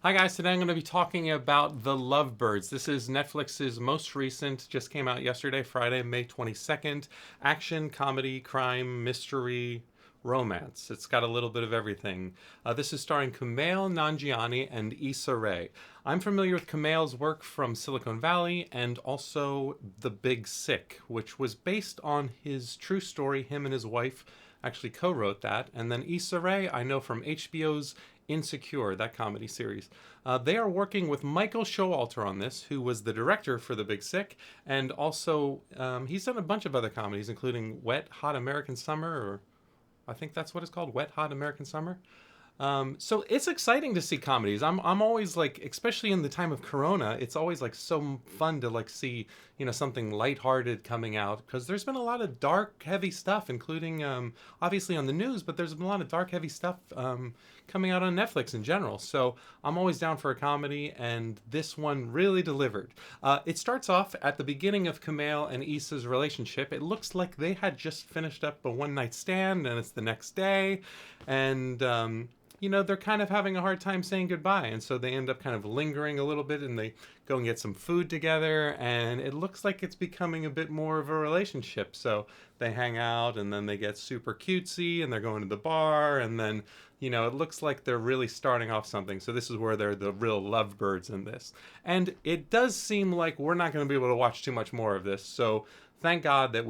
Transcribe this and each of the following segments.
Hi guys, today I'm going to be talking about The Lovebirds. This is Netflix's most recent, just came out yesterday, Friday, May 22nd, action, comedy, crime, mystery, romance. It's got a little bit of everything. This is starring Kumail Nanjiani and Issa. I'm familiar with Kumail's work from Silicon Valley and also The Big Sick, which was based on his true story. Him and his wife actually co-wrote that. And then Issa Rae, I know from HBO's Insecure, that comedy series. They are working with Michael Showalter on this, who was the director for The Big Sick, and also he's done a bunch of other comedies, including Wet Hot American Summer, or I think that's what it's called, Wet Hot American Summer. So it's exciting to see comedies. I'm always like, especially in the time of Corona, it's always like so fun to like see something lighthearted coming out, because there's been a lot of dark, heavy stuff, including obviously on the news, but there's been a lot of dark, heavy stuff coming out on Netflix in general. So I'm always down for a comedy, and this one really delivered. It starts off at the beginning of Kumail and Issa's relationship. It looks like they had just finished up a one night stand, and it's the next day, and they're kind of having a hard time saying goodbye. And so they end up kind of lingering a little bit, and they go and get some food together. And it looks like it's becoming a bit more of a relationship. So they hang out, and then they get super cutesy, and they're going to the bar. And then, it looks like they're really starting off something. So this is where they're the real lovebirds in this. And it does seem like we're not going to be able to watch too much more of this. So thank God that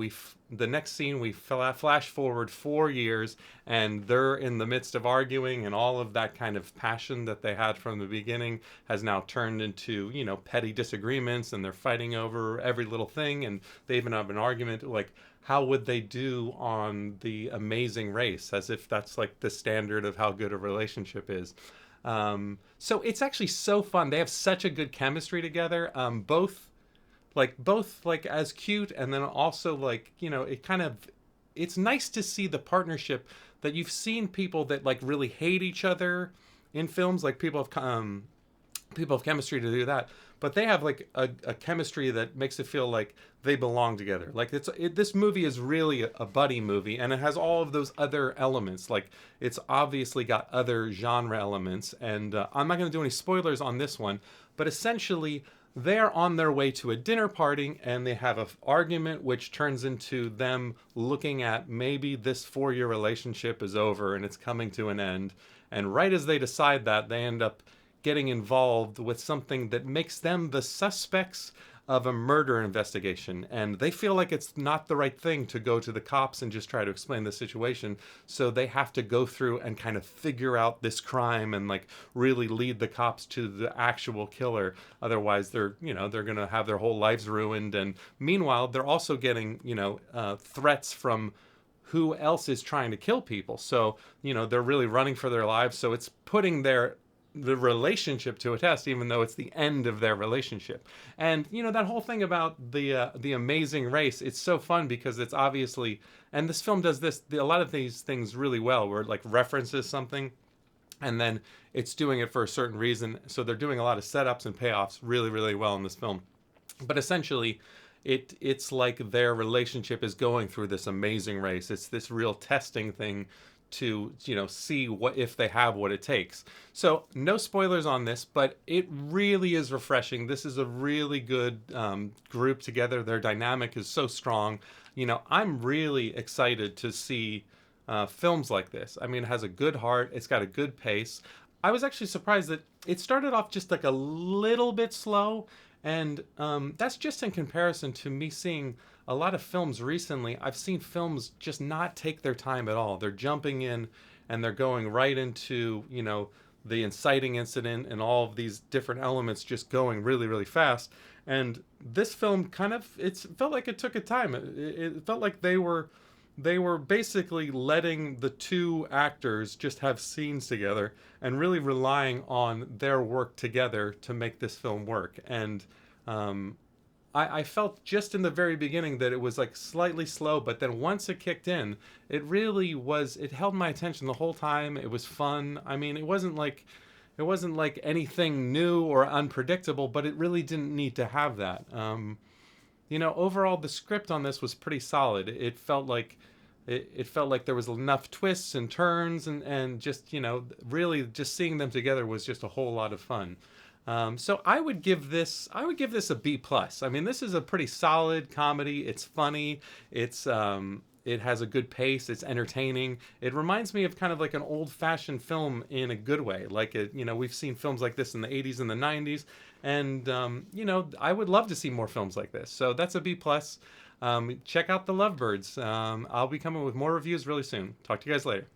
the next scene we flash forward 4 years, and they're in the midst of arguing, and all of that kind of passion that they had from the beginning has now turned into petty disagreements, and they're fighting over every little thing, and they even have an argument like, how would they do on The Amazing Race, as if that's like the standard of how good a relationship is. So it's actually so fun. They have such a good chemistry together. Both like as cute, and then also like it's nice to see the partnership that you've seen people that like really hate each other in films, like people have chemistry to do that, but they have like a chemistry that makes it feel like they belong together. Like this movie is really a buddy movie, and it has all of those other elements. Like it's obviously got other genre elements, and I'm not going to do any spoilers on this one, but essentially they're on their way to a dinner party, and they have an argument which turns into them looking at maybe this 4 year relationship is over and it's coming to an end. And right as they decide that, they end up getting involved with something that makes them the suspects of a murder investigation, and they feel like it's not the right thing to go to the cops and just try to explain the situation, so they have to go through and kind of figure out this crime and like really lead the cops to the actual killer. Otherwise they're gonna have their whole lives ruined, and meanwhile they're also getting threats from who else is trying to kill people. So they're really running for their lives, so it's putting the relationship to a test, even though it's the end of their relationship. And that whole thing about the Amazing Race, it's so fun because it's obviously, and this film does a lot of these things really well, where it like references something, and then it's doing it for a certain reason. So they're doing a lot of setups and payoffs really, really well in this film. But essentially, it's like their relationship is going through this amazing race. It's this real testing thing to see what if they have what it takes. So no spoilers on this, but it really is refreshing. This is a really good group together. Their dynamic is so strong. I'm really excited to see films like this. I mean, it has a good heart. It's got a good pace. I was actually surprised that it started off just like a little bit slow, and that's just in comparison to me seeing a lot of films recently. I've seen films just not take their time at all. They're jumping in, and they're going right into the inciting incident and all of these different elements, just going really, really fast. And this film it felt like it took a time. It felt like they were basically letting the two actors just have scenes together and really relying on their work together to make this film work. And I felt just in the very beginning that it was like slightly slow, but then once it kicked in, it held my attention the whole time. It was fun. I mean, it wasn't like anything new or unpredictable, but it really didn't need to have that. Overall, the script on this was pretty solid. It felt like it felt like there was enough twists and turns, and just, really just seeing them together was just a whole lot of fun. So I would give this a B plus. I mean, this is a pretty solid comedy. It's funny. It has a good pace. It's entertaining. It reminds me of kind of like an old fashioned film in a good way. Like we've seen films like this in the '80s and the '90s, and I would love to see more films like this. So that's a B plus. Check out the Lovebirds. I'll be coming with more reviews really soon. Talk to you guys later.